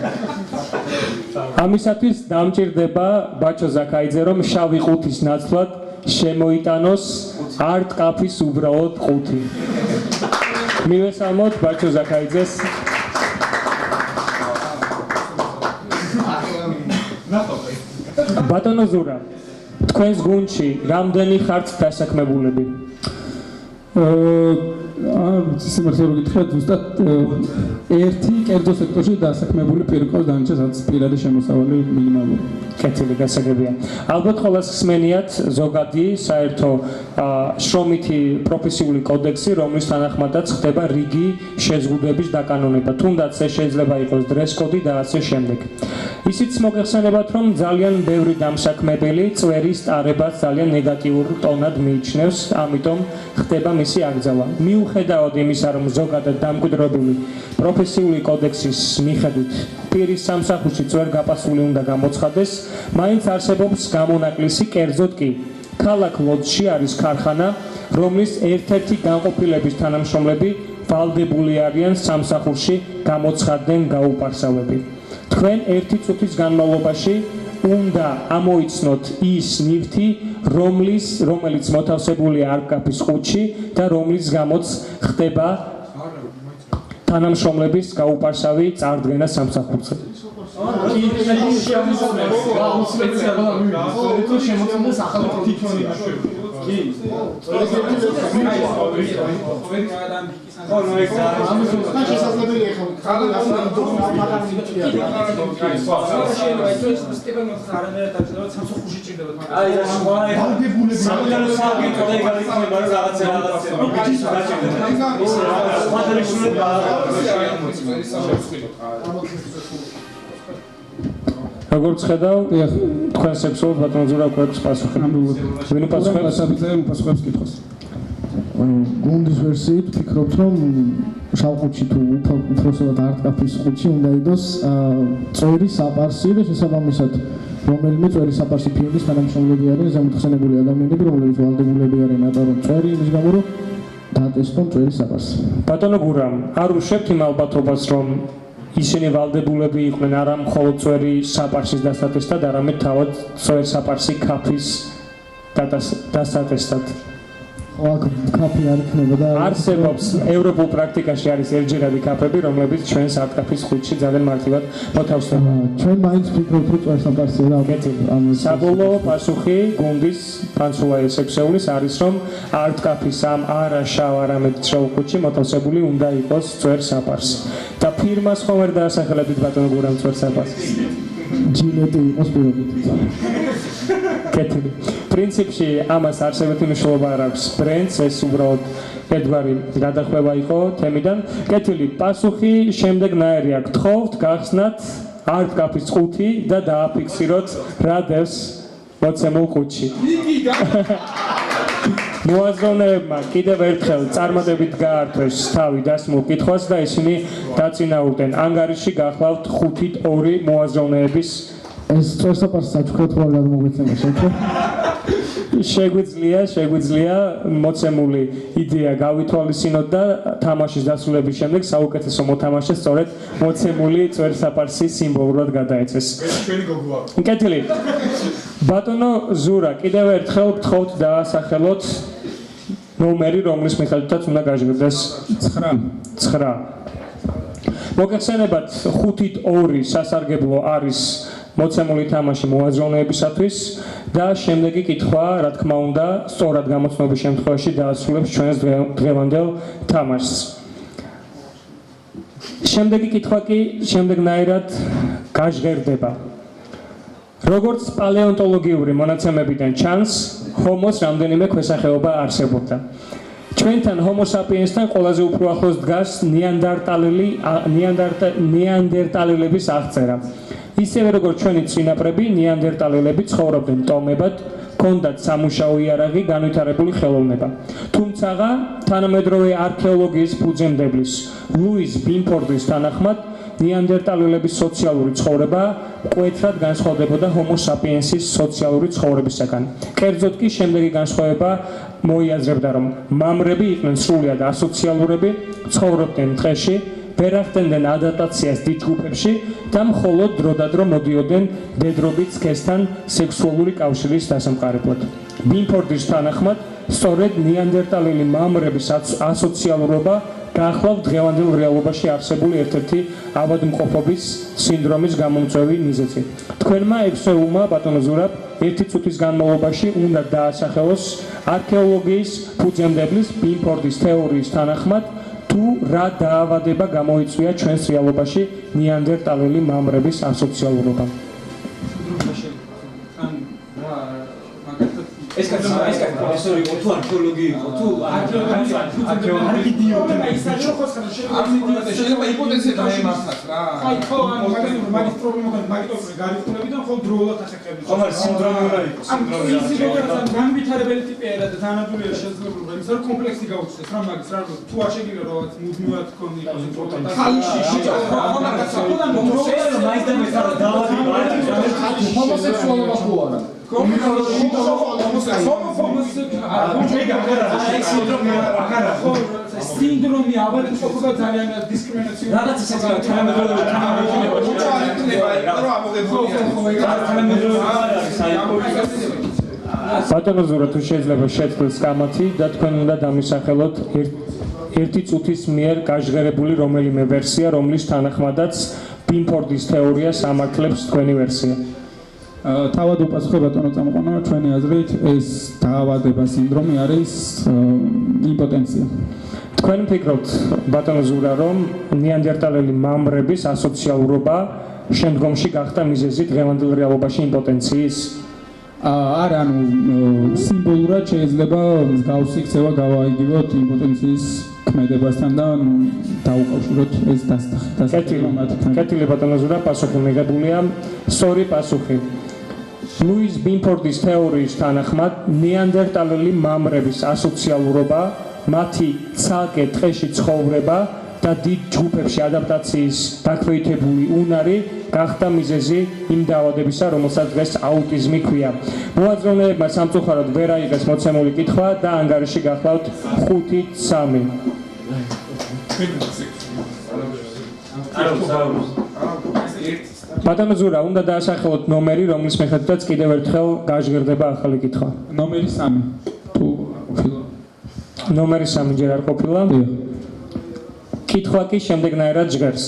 ამისათვის დამჭირდება ბაჩო ზაქაიძე, რომ შავი ყუთის ნაცვლად შემოიტანოს არტკაფის უბრალოდ ყუთი. მივესალმოთ ბაჩო ზაქაიძეს. ბატონო ზურა, თქვენს გუნდში რამდენი ხართ დასაქმებულები? სიმართლე რომ გითხრათ, ზუსტად ერთი კერძო სექტორში დასაქმებული პირი ყავს, დანარჩენსაც პირადი შემოსავალი მინიმალური. კეთილი გასაგებია. ალბათ ყველას ხსმენიათ ზოგადი საერთო შრომითი პროფესიული კოდექსი, რომლის თანახმადაც ხდება რიგი შეზღუდვების დაკანონება. თუნდაც ეს შეიძლება იყოს დრეს-კოდი და ასე შემდეგ. ისიც მოგეხსენებათ, რომ ძალიან ბევრი დამსაქმებელი წვერის ტარებას ძალიან ნეგატიურ ტონად მიიჩნევს, ამიტომ ხდება მისი აკრძალვა. მიუხედავად იმისა, რომ ზოგადად დამკვიდრებული პროფესიული კოდექსის მიხედვით პირის სამსახურში წვერ გაპასული უნდა გამოცხადდეს, მაინც არსებობს გამონაკლისი, კერძოდ კი ქალაქ ლოდში არის ქარხანა, რომლის ერთ-ერთი განყოფილების თანამშრომლები ვალდებული არიან სამსახურში გამოცხადდნენ გაუპარსავები. თქვენ ერთი წუთის განმავლობაში უნდა ამოიცნოთ ის ნივთი, რომელიც მოთავსებულია არტკაფის ყუთში და რომლის გამოც ხდება თანამშრომლების გაუპარსავი წარდგენა სამსახურზე. როგორც ხედავ, თქვენ სექსუალურ ბატონო ზურა გვაქვს პასუხი. ვინ უპასუხებს? უპასუხებს კითხვას. გუნდის ვერსიით ვფიქრობთ, რომ შავყუთში თუ უფროსად არტკაფის ყუთში უნდა იყოს წვერის საპარსი და შესაბამისად რომელიმე წვერის საპარსი ფირმის თანამშრომლები არიან ზემოთხსენებული ადამიანები, რომლებიც ვალდებულები არიან ატარონ წვერი იმის გამო, რომ დაატესტონ წვერის საპარსი. ბატონო გურამ, არ უშვებთ იმ ალბათობას, რომ ისინი ვალდებულები იყვნენ არა მხოლოდ წვერი საპარსის დასატესტად, არამედ თავად წვერ საპარსი ქაფის დასატესტად. ქაფი არ იქნება და არსებობს ევროპულ პრაქტიკაში არის ერთჯერადი ქაფები, რომლებიც ჩვენს არტკაფის ხუთში ძალიან მარტივად მოთავსდება. ჩვენ მაინც ვფიქრობთ, რომ წვერ საპარსია და საბოლოო პასუხი გუნდის ფანსულაი სექსეულის არის, რომ არტკაფის ამ არა შავ არამედ შავ ხუთში მოთავსებული უნდა იყოს წვერ საპარსი. და ფირმას ხომ ვერ დაასახელებთ ბატონო გურამ წვერ საპარსს? ჯილეტი იყოს პირობითი. კეთილი. პრინციპში ამას არსებითი მნიშვნელობა არ აქვს ბრენდს, ეს უბრალოდ ერთგვარი გადახვევა იყო თემიდან. კეთილი, პასუხი შემდეგნაირია. გთხოვთ გახსნათ არტკაფის ყუთი და დააფიქსიროთ რა დევს მოცემულ ყუთში. მოაზროვნეებმა კიდევ ერთხელ წარმატებით გაართვეს თავი დასმულ კითხვას და ისინი დაწინაურდნენ. ანგარიში გახლავთ 5-2 მოაზროვნეების ეს წვერ საპარსს აჩუქრეთ ხოლმე მოგვეცემა შეგვიძლია მოცემული იდეა გავითვალისწინოთ და თამაშის დასრულების შემდეგ საუკეთესო მოთამაშეს სწორედ მოცემული წვერ საპარსი სიმბოლურად გადაეცეს. ჩვენი გოგოა. კეთილი. ბატონო ზურა, კიდევ ერთხელ გთხოვთ დაასახელოთ ნომერი, რომლის მიხედვითაც უნდა გაჟღერდეს 9. მოგეხსენებათ 5-2 სასარგებლო არის მოცემული თამაში მოაზროვნეებისათვის და შემდეგი კითხვა, რა თქმა უნდა, სწორად გამოცნობის შემთხვევაში დაასრულებს ჩვენს დღევანდელ თამაშს. შემდეგი კითხვა კი შემდეგნაირად გაჟღერდება. როგორც პალეონტოლოგიური მონაცემებიდან ჩანს, ჰომოს რამდენიმე ქვესახეობა არსებობდა. ჩვენთან ჰომო საპიენსთან ყველაზე უფრო ახლოს დგას ნეანდერტალელების აღწერა. ისევე როგორც ჩვენი წინაპრები, ნეანდერტალელები ცხოვრობდნენ ტომებად, ჰქონდათ სამუშაო იარაღი, განვითარებული ხელოვნება. თუმცა თანამედროვე არქეოლოგიის ფუძემდებლის ლუის ბინფორდის თანახმად, ნეანდერტალელების სოციალური ცხოვრება მკვეთრად განსხვავდებოდა ჰომო საპიენსის სოციალური ცხოვრებისაგან. კერძოდ კი შემდეგი განსხვავება მოიაზრებდა, რომ მამრები იყვნენ სრულად ასოციალურები, ცხოვრობდნენ ტყეში, ვერ ახდენდნენ ადაპტაციას დიდ ჯგუფებში და მხოლოდ დროდადრო მოდიოდნენ მდედრობით სქესთან სექსუალური კავშირის დასამყარებლად. ბინფორდის თანახმად, სწორედ ნეანდერტალელი მამრების ასოციალურობა გაახლავთ დღევანდელ რეალობაში არსებული ერთ-ერთი ავადმყოფობის სინდრომის გამომწვევი მიზეზი. თქვენმა ექსეულმა ბატონო ზურაბ, ერთი წუთის განმავლობაში უნდა დაასახელოს არქეოლოგიის ფუძემდებლის ბინფორდის თეორიის თანახმად თუ რა დაავადება გამოიწვია ჩვენს რეალობაში ნეანდერტალელი მამრების ასოციალურობამ. ეს პროფესორი იყო თუ არქეოლოგი იყო თუ არქეოლოგი შეიძლება იპოთეზა დაემართათ რა. აი ხო, მაგის პრობლემა მაგიტოს გარიყვნებიდან ხო დროულად ახერხებდნენ. ხო, მაგრამ სინდრომი უნდა იყოს. სინდრომი განვითარებელი ტიპია და თანადურია შესაძლებლობა იმისა, რომ კომპლექსი გაუჩნდეს რა მაგის რა თუ არ შეგიძლია რაღაც მუდმივად თქვენ იყოს იმპორტანტი. ხალხი ჰომოსექსუალობა ხო არა? სინდრომი ავადმყოფობა ძალიან დისკრიმინაციული რაღაცა ბატონო ზურა, თუ შეიძლება შეძლოს კამათი და თქვენ უნდა დამისახელოთ ერთი წუთის მიერ გაჟღერებული რომელიმე ვერსია, რომლის თანახმადაც ბინფორდის თეორიას ამართლებს თქვენი ვერსია. თავად უპასუხე ბატონო წამოყვანა, ჩვენი აზრით ეს დაავადება სინდრომი არის იმპოტენცია. თქვენ ფიქრობთ ბატონო ზურა, რომ ნეანდერტალელი მამრების ასოციალურობა შემდგომში გახდა მიზეზი დღევანდელ რეალობაში იმპოტენციის? არა, ანუ სიმბოლურად შეიძლება მსგავსი ქცევა გავაიგივოთ იმპოტენციის ქმედებასთან და დაუკავშიროთ ეს დასახელება. კეთილი ბატონო ზურა, პასუხი მიღებულია. სწორი პასუხი. ლუის ბინფორდის თეორიის თანახმად, ნეანდერტალელი მამრების ასოციალურობა, მათი ცალკე ტყეში ცხოვრება და დიდ ჯგუფებში ადაპტაციის დაქვეითებული უნარი გახდა მიზეზი იმ დაავადებისა, რომელსაც დღეს აუტიზმი ქვია. მოაზროვნეებმა სამწუხაროდ ვერ აიღეს მოცემული კითხვა და ანგარიში გახლავთ 5-3. ბატონო ზურა, უნდა დაასახელოთ ნომერი, რომლის მიხედვითაც კიდევ ერთხელ გაჟღერდება ახალი კითხვა. ნომერი 3. თუ ნომერი 3 ჯერ არ ყოფილა. კითხვა კი შემდეგნაირად ჟღერს.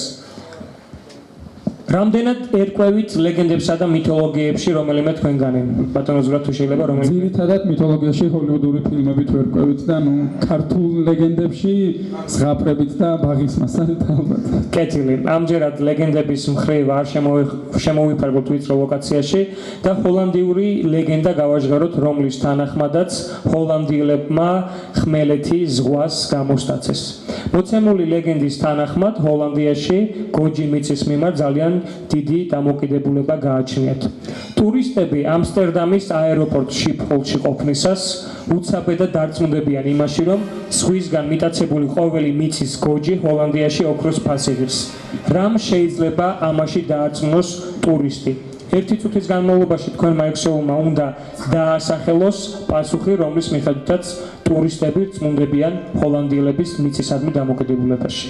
რამდენად ერკვევით ლეგენდებსა და მითოლოგიებში რომელიმე თქვენგანი? ბატონო ზურა, თუ შეიძლება რომელიმე? ძირითადად მითოლოგიაში ჰოლივუდური ფილმებით ვერკვევით და ქართულ ლეგენდებში ზღაპრებით და ბაღის მასალით ალბათ. კეთილი. ამჯერად ლეგენდების მხრივ არ შემოვიფარგლოთ ვიწრო ლოკაციაში და ჰოლანდიური ლეგენდა გავაჟღეროთ, რომლის თანახმადაც ჰოლანდიელებმა ხმელეთი ზღვას გამოსტაცეს. მოცემული ლეგენდის თანახმად ჰოლანდიაში გოჯი მიწის მიმართ ძალიან დიდი დამოკიდებულება გააჩნიათ. ტურისტები ამსტერდამის აეროპორტ შიფჰოლში ყოფნისას უცაბედად დარწმუნდებიან იმაში, რომ ზღვისგან მიტაცებული ყოველი მიწის გოჯი ჰოლანდიაში ოქროს ფასს იღებს. რამ შეიძლება ამაში დაარწმუნოს ტურისტი? ერთი წუთის განმავლობაში თქვენმა ექსეულმა უნდა დაასახელოს პასუხი, რომლის მიხედვითაც ტურისტები წმუნდებიან ჰოლანდიელების მიწისადმი დამოკიდებულებაში.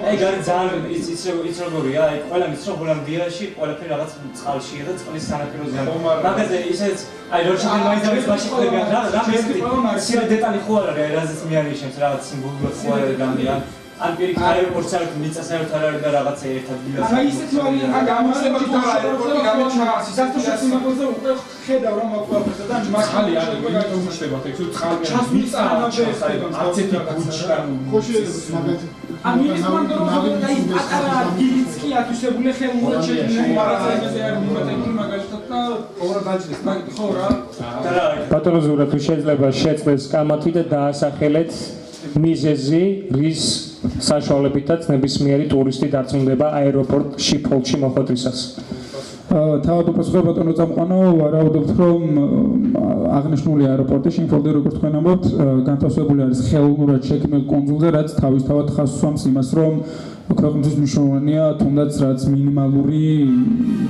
აი გარი ძალიან იცი როგორია, აი ყველა მის რომ ჰოლანდიაში ყველაფერი რაღაც წყალში და წყლის სანაპიროზე. მაგაზე ისეც აი რო შეიძლება მაინც არის ბაშიკლებიან რა მესტი დეტალი ხო არ არის, რაზეც მე არიშენს რაღაც სიმბოლურად ხო არ არის გამდიან. ან პირიქით აეროპორტს არ მიწას არ არის და რაღაცა ერთად დილას. აი ისეთ მაგ გამოსება თუ აეროპორტი გამოჩას, სასტუშოს იმაყოზე უკვე ხედავ რომ აკვალაფერდა და მაგალი არის, მაგალითად უმშლებათ, ეგ წყალი არის. მიწა არცეთი გუჩა. ხო შეიძლება მაგალითად ან ის მანდროზე და ის პატარა გილიცკი ათვისებული ხელმურად შეჭრილი მარაცემზე არ მიმატებული მაგალითად და ორად დაჭრეს. ხო რა. ბატონო ზურა, თუ შეიძლება შეწყდეს კამათი და დაასახელეთ მიზეზი, რის საშუალებითაც ნებისმიერი ტურისტი დარწმუნდება აეროპორტ შიფჰოლში მოხვედრისას. თავად უპასუხე ბატონო წამყვანო, ვარაუდობთ, რომ აღნიშნული აეროპორტი შიფჰოლდი, როგორც თქვენ ამბობთ, განთავსებული არის ხელოვნურად შექმნილ კუნძულზე, რაც თავისთავად ხაზს უსვამს იმას, რომ ქვეყნისთვის მნიშვნელოვანია თუნდაც რაც მინიმალური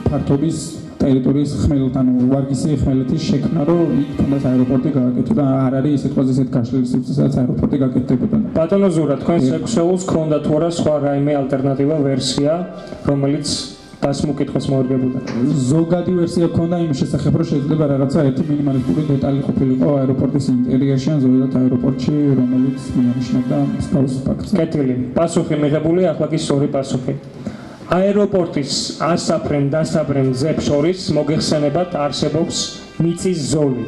ფართობის ტერიტორიის ხმელეთ, ანუ ვარგისი ხმელეთის შექმნა, რომ იქ თუნდაც აეროპორტი გააკეთო და არ არის ისეთყვაზე ისეთ გაშლილი სივრცესაც აეროპორტი გაკეთდებოდა. ბატონო ზურა, თქვენს ექსეულს ქონდა თუ არა სხვა რაიმე ალტერნატივა ვერსია, რომელიც დასმულ კითხვას მოერგებოდა? ზოგადი ვერსია ქონდა იმის შესახებ, რომ შეიძლება რაღაცა ერთი მინიმალისტური დეტალი ყოფილიყო აეროპორტის ინტერიერში ან ზოგადად აეროპორტში, რომელიც მიანიშნებდა მსგავს ფაქტს. კეთილი. პასუხი მიღებული, ახლა კი სწორი პასუხი. აეროპორტის ასაფრენ-დასაფრენ გზებს შორის მოგეხსენებათ არსებობს მიწის ზოლი.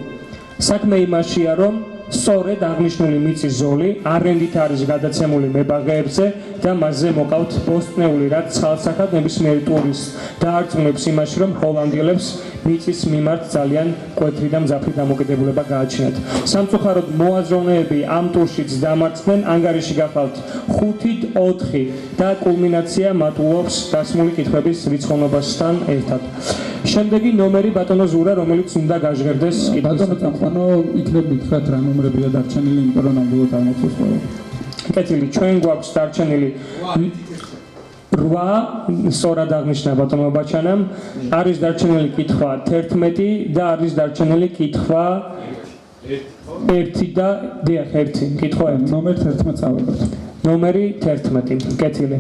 საქმე იმაშია, რომ სწორედ აღნიშნული მიწის ზოლი არენდით არის გადაცემული მებაღეებზე და მასზე მოკავთ ბოსტნეული, რაც ხალხსახად ნებისმიერი ტურისტს დაარწმუნებს იმაში, რომ ჰოლანდიელებს მიწის მიმართ ძალიან მკვეთრი და მძაფრი დამოკიდებულება გააჩნიათ. სამწუხაროდ მოაზროვნეები ამ ტურშიც დამარცხდნენ, ანგარიში გახალთ 5-4 და კულმინაცია მატულობს დასმული კითხვების რიცხოვნობასთან ერთად. შემდეგი ნომერი ბატონო ზურა, რომელიც უნდა გაჟღერდეს კითხვის. ბატონო წამყვანო, იქნებ მითხრათ რა ნომრებია დარჩენილი, იმიტომ რომ ნამდვილად არ მახსოვს ყველა. კეთილი, ჩვენ გვაქვს დარჩენილი 8 სწორად აღნიშნა ბატონო ბაჩანამ, არის დარჩენილი კითხვა 11 და არის დარჩენილი კითხვა 1 და დიახ 1, კითხვა 1. ნომერ 11 წავედოთ. ნომერი 11, კეთილი.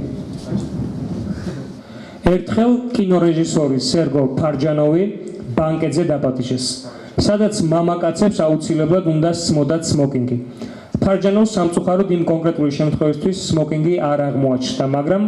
ერთხელ კინორეჟისორი სერგო ფარჯანოვი ბანკეტზე დაპატიჟეს, სადაც მამაკაცებს აუცილებლად უნდა სმოდათ სმოკინგი. ფარჯანოვს სამწუხაროდ იმ კონკრეტული შემთხვევისთვის სმოკინგი არ აღმოაჩნდა, მაგრამ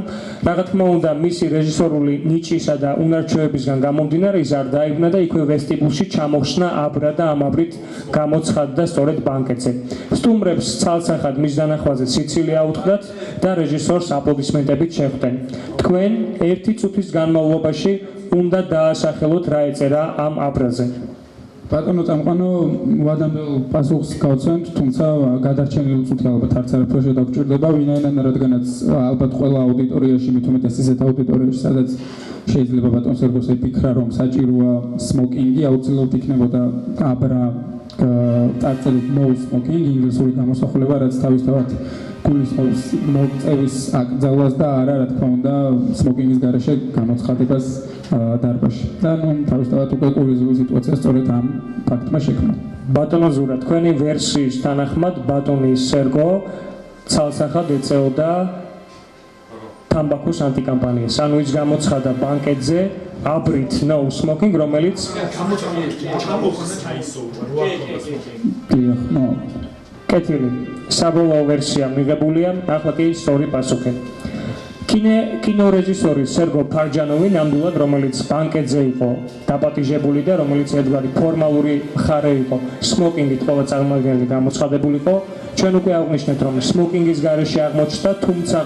რა თქმა უნდა მისი რეჟისორული ნიჭისა და უნარჩვევებისგან გამომდინარე ის არ დაიბნა და იქვე ვესტიბულში ჩამოხსნა აბრა და ამაბრით გამოცხადდა სწორედ ბანკეტზე. სტუმრებს ცალსახად მის დანახვაზე სიცილი აუწყდათ და რეჟისორს აპლოდისმენტებით შეხვდნენ. თქვენ 1 წუთის განმავლობაში უნდა დაასახელოთ რა ეწერა ამ აბრაზე. ბატონო წამყვანო, ვადამდელ პასუხს გავცემთ, თუმცა გადარჩენილი წუთი ალბათ არც არაფერში დაგჭირდება, ვინაიდან რადგანაც ალბათ ყველა აუდიტორიაში, მით უმეტეს ისეთ აუდიტორიაში, სადაც შეიძლება ბატონ სერგოს იფიქრა, რომ საჭიროა სმოკინგი, აუცილებლად იქნებოდა აბრა წარწერით no smoking, ინგლისური გამოსახულება, რაც თავისთავად გულისხმობს მოწევის აკრძალვას და არა რა თქმა უნდა სმოკინგის გარეშე გამოცხადებას დარბაზში. და თავისთავად უკვე კურიოზული სიტუაცია სწორედ ამ ფაქტმა შექმნა. ბატონო ზურა, თქვენი ვერსიის თანახმად ბატონი სერგო ცალსახად ეწეოდა თამბაქოს ანტიკამპანიას. ანუ ის გამოცხადა ბანკეტზე აბრით no smoking, რომელიც კეთილი. საბოლოო ვერსია მიღებულია, ახლა კი სწორი პასუხი. კინორეჟისორი სერგო ფარჯანოვი ნამდვილად, რომელიც ბანკეტზე იყო დაპატიჟებული და რომელიც ერთგვარი ფორმალური მხარე იყო სმოკინგით ყველა წარმომადგენელი გამოცხადებული იყო, ჩვენ უკვე აღნიშნეთ, რომ სმოკინგის გარეშე აღმოჩნდა, თუმცა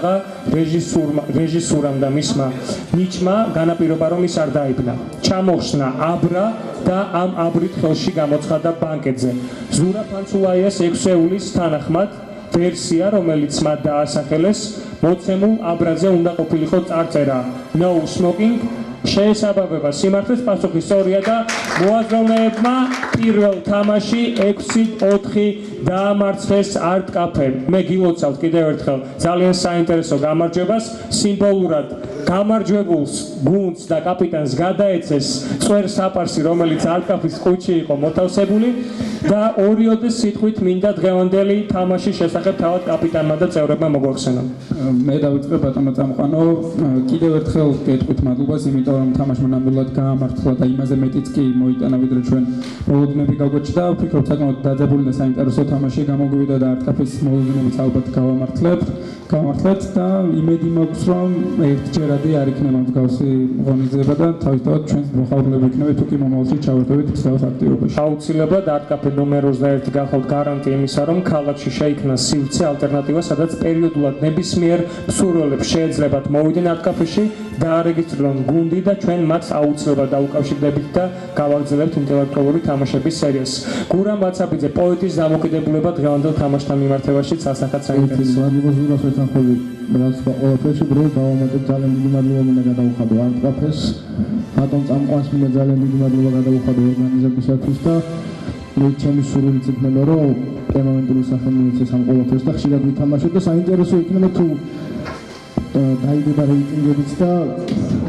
რეჟისურამ და მისმა ნიჭმა განაპირობა, რომ ის არ დაიბნა. ჩამოხსნა აბრა და ამ აბრით ხელში გამოცხადა ბანკეტზე. ზურა ფანცულაიას 6 იულის თანახმად ვერსია, რომელიც მათ დაასახელეს, მოცემულ აბრაზე უნდა ყოფილიყო წარწერა no smoking, შეესაბამება სიმართლეს, პასუხი სწორია და მოაზროვნეებმა პირველ თამაში 6-4 დაამარცხეს არტ კაფე. მე გილოცავთ კიდევ ერთხელ ძალიან საინტერესო გამარჯვებას, სიმბოლურად გამარჯვებულს გუნდს და კაპიტანს გადაეცეს წვერ საპარსი, რომელიც არტ კაფის ყუთში იყო მოთავსებული და ორიოდეს სიტყვით მინდა დღევანდელი თამაშის შესახებ თავად კაპიტანმა და წევრებმა მოგვახსენონ. მე დავიწყე ბატონო წამყვანო, კიდევ ერთხელ გეტყვით მადლობას, იმიტომ რომ თამაშმა ნამდვილად გაამართლა და იმაზე მეტიც კი მოიტანა, ვიდრე ჩვენ მოლოდინები გავგვეჭდა. ვფიქრობ, საკმაოდ დაძაბული და საინტერესო თამაში გამოგვივიდა და არტ კაფის მოლოდინებიც ალბათ გავამართლებთ და იმედი მაქვს, რომ ერთჯერადი არ იქნება მსგავსი ღონისძიება და თავისთავად ჩვენს მოხალხეები იქნება თუ კი მომავალში ჩავერთვებით მსგავს აქტივობაში. აუცილებლად არტ კაფე ნომერ 21 გახავთ გარანტია იმისა, რომ ქალაქში შეიქმნა სივრცე ალტერნატივა, სადაც პერიოდულად ნებისმიერ მსურველებს შეეძლებათ მოვიდნენ არტ კაფეში, დაარეგისტრირონ გუნდი და ჩვენ მათ აუცილებლად დაუკავშირდებით და გავაგრძელებთ ინტელექტუალური თამაშების სერიას. გურამ ვაცაბიძე, პოეტის დამოკიდებულება დღევანდელ თამაშთან მიმართებაში ცალსახად საინტერესოა. ხელი რაც ყველაფერში ბრო დავამატებ ძალიან დიდი მადლობა მინდა გადავუხადო არტ კაფეს, ბატონ წამყვანს მინდა ძალიან დიდი მადლობა გადავუხადო ორგანიზებისათვის და მე ჩემი სურვილიც იქნება რომ პერმანენტული სახე მიეცეს ამ ყველაფერს და ხშირად ვითამაშოთ და საინტერესო იქნება თუ დაიდება რეიტინგებიც და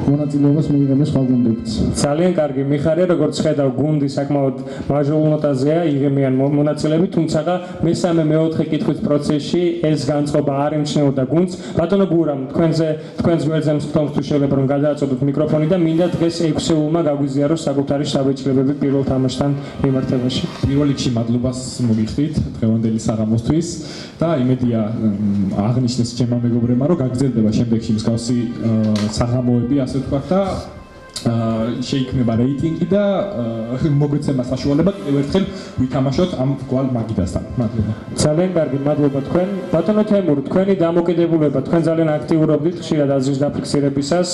მონაწილეობას მიიღებს სხვა გუნდებიც. ძალიან კარგი, მიხარია, როგორც ხედავ, გუნდი საკმაოდ მაჟორულ ნოტაზეა, იღებიან მონაწილეები, თუმცა მესამე მეოთხე კითხვის პროცესში ეს განწყობა არ ემჩნეოდა გუნდს. ბატონო გურამ, თქვენს გვერდზე მსხვერპლს თუ შეიძლება რომ გადააწოდოთ მიკროფონი და მინდა დღეს 6 იულმა გაგვიზიაროს საკუთარი შაბეჭდილებები პირველ თამაშთან მიმართებაში. პირველ რიგში მადლობას მოგიხდით დღევანდელი საღამოსთვის და იმედია აღნიშნეს ჩემმა მეგობრებმა რომ გაგრძელდება შემდეგში მსგავსი საღამოები, ასე ვთქვათ და შეიქმნება რეიტინგი და მოგვეცემა საშუალება კიდევ ერთხელ ვითამაშოთ ამ გვალ მაგიდასთან. მადლობა. ძალიან კარგი, მადლობა თქვენ. ბატონო თემური, თქვენი დამოკიდებულება, თქვენ ძალიან აქტიურობდით ხშირად აზრის დაფიქსირებისას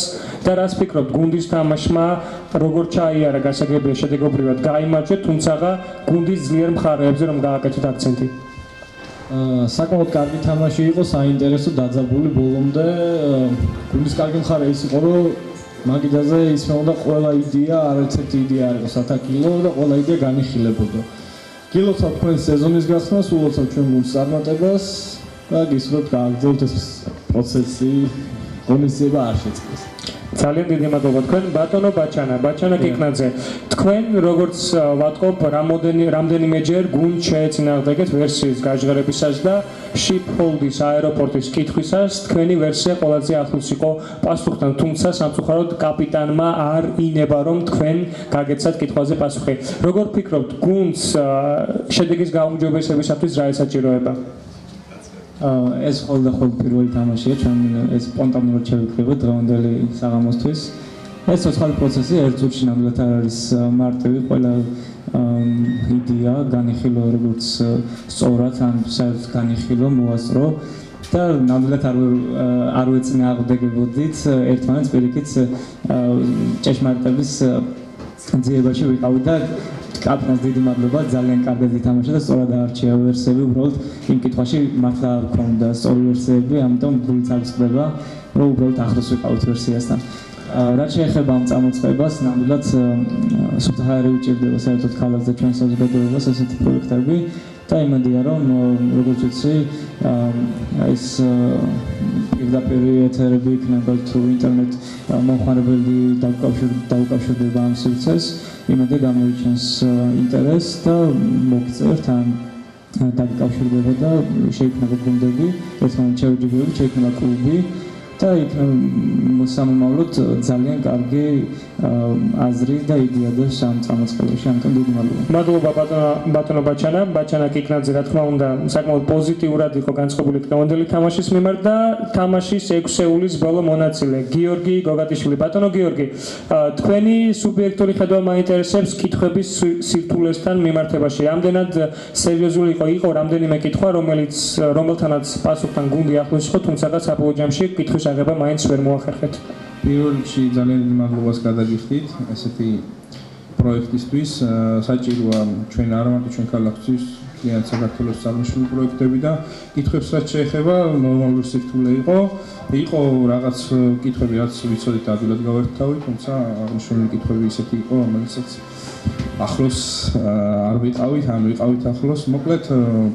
და რას ფიქრობთ, გუნდის თამაშმა როგორ ჩაიარა გასაგებია შედეგობრივად გაიმარჯვეთ, თუმცა გუნდის ძლიერ მხარეებზე რომ გააკეთოთ აქცენტი? საკმაოდ კარგი თამაში იყო, საინტერესო, დაძაბული ბოლომდე. გუნდის კარგი მხარე ის იყო, რომ მაგიდაზე ისმეოდა ყველა იდეა, არაერთი იდეა არ იყო სათაკილო და ყველა იდეა განიხილებოდა. გილოცავთ თქვენ სეზონის გახსნას, ულოცავთ ჩვენ გუნდის წარმატებას და გისურვებთ გააგრძელოთ ეს პროცესი, ღონისძიება არ შეწყდეს. ძალიან დიდი მადლობა თქვენ, ბატონო ბაჩანა კიკნაძე. თქვენ როგორც ვატყობ, რამდენიმეჯერ გუნდს შეეწინააღმდეგეთ ვერსიის გაჟღერებისას და შიფჰოლდის აეროპორტის კითხვისას თქვენი ვერსია ყველაზე ახლოს იყო პასუხთან, თუმცა სამწუხაროდ კაპიტანმა არ ინება რომ თქვენ გაგეცათ კითხვაზე პასუხი. როგორ ფიქრობთ, გუნდს შედეგის გაუმჯობესებისათვის რა ესაჭიროება? ეს ყოველდღიურ პირველი თამაშია, ჩვენ ეს სპონტანურად შევიკრიბეთ დღევანდელი საღამოსთვის. ეს ცოცხალი პროცესი ერთ წუთში ნამდვილად არ არის მარტივი, ყველა იდეა განიხილო როგორც სწორად, ან საერთოდ განიხილო, მოასწრო და ნამდვილად არ ვეწინააღმდეგებოდით ერთმანეთს პირიქით ჭეშმარიტების ძიებაში ვიყავით და კაპიტანს დიდი მადლობა, ძალიან კარგად ითამაშა და სწორად აარჩია ვერსიები, უბრალოდ იმ კითხვაში მართლა არ გქონდა სწორი ვერსიები, ამიტომ გულით არ ვწდება, რომ უბრალოდ ახლოს ვიყავით ვერსიასთან. რაც შეეხება ამ წამოწყებას, ნამდვილად სუფთა ჰაერი უჭირდება საერთოდ ქალაქს და ჩვენ საზოგადოებას ესეთი პროექტები. და იმედია რომ როგორც ვიცი ეს პირდაპირ ეთერები იქნება თუ ინტერნეტ მომხმარებელი დაუკავშირდება ამ სივრცეს იმედი გამოიჩენს ინტერესს და მოგწერთ ან დაკავშირდება და შეიქმნება გუნდები ერთმანეთს შევიჯერებთ შეიქმნება კლუბი და იქ სამომავლოდ ძალიან კარგი აზრი და იდეა დევს ამ წამოწყებაში ამიტომ დიდი მადლობა ბატონო ბაჩანა კიკნაძე რა თქმა უნდა საკმაოდ პოზიტიურად იყო განწყობილი დღევანდელი თამაშის მიმართ და თამაშის 6-ეულის ბოლო მონაწილე გიორგი გოგატიშვილი ბატონო გიორგი თქვენი სუბიექტური ხედვა მაინტერესებს კითხვების სირთულესთან მიმართებაში რამდენად სერიოზული იყო რამდენიმე კითხვა რომელთანაც პასუხთან გუნდი ახლოს იყო თუმცა საბოლოო ჯამში კითხვის აღება მაინც ვერ მოახერხეთ პირველ რიგში ძალიან დიდი მადლობას გადაგიხდით ესეთი პროექტისთვის საჭიროა ჩვენ არ მარტო ჩვენ ქალაქთვის ძალიან საქართველოს წარმოშობილი პროექტები და კითხვებს რაც შეეხება ნორმალური სირთულე იყო რაღაც კითხვები რაც ვიცოდით ადვილად გავერთთავით თუმცა აღნიშნული კითხვები ისეთი იყო რომელსაც ახლოს არ ვიყავით ან ვიყავით ახლოს მოკლედ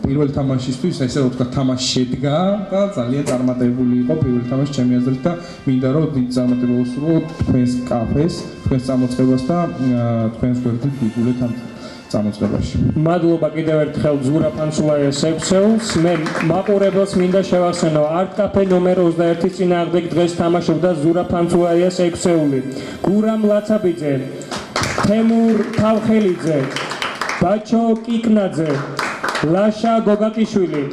პირველ თამაშისთვის ესე რომ ვთქვა თამაში შედგა და ძალიან წარმატებული იყო პირველ თამაში ჩემი აზრით და მინდა რომ დიდ წარმატება უსურვო თქვენს კაფეს თქვენს წამოწყებას და თქვენს გვერდით გიგულეთ ამ წამოწყებაში მადლობა კიდევ ერთხელ ზურა ფანცულაიას 6-ეულს მე მაყურებელს მინდა შევახსენო არტ კაფე ნომერ 21-ის წინააღმდეგ დღეს თამაშობდა ზურა ფანცულაიას 6-ეული გურამ ლაცაბიძე თემურ თავხელიძე, ბაჩო კიკნაძე, ლაშა გოგატიშვილი,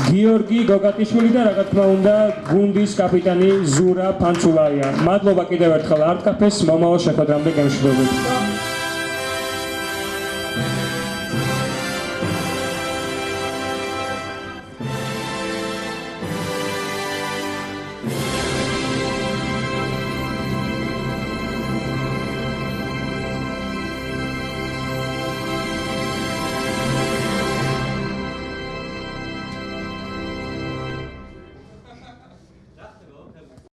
გიორგი გოგატიშვილი და რა თქმა უნდა გუნდის კაპიტანი ზურა ფანცულაია. მადლობა კიდევ ერთხელ არტ კაფეს მომავალ შეხვედრამდე გემშვიდობით.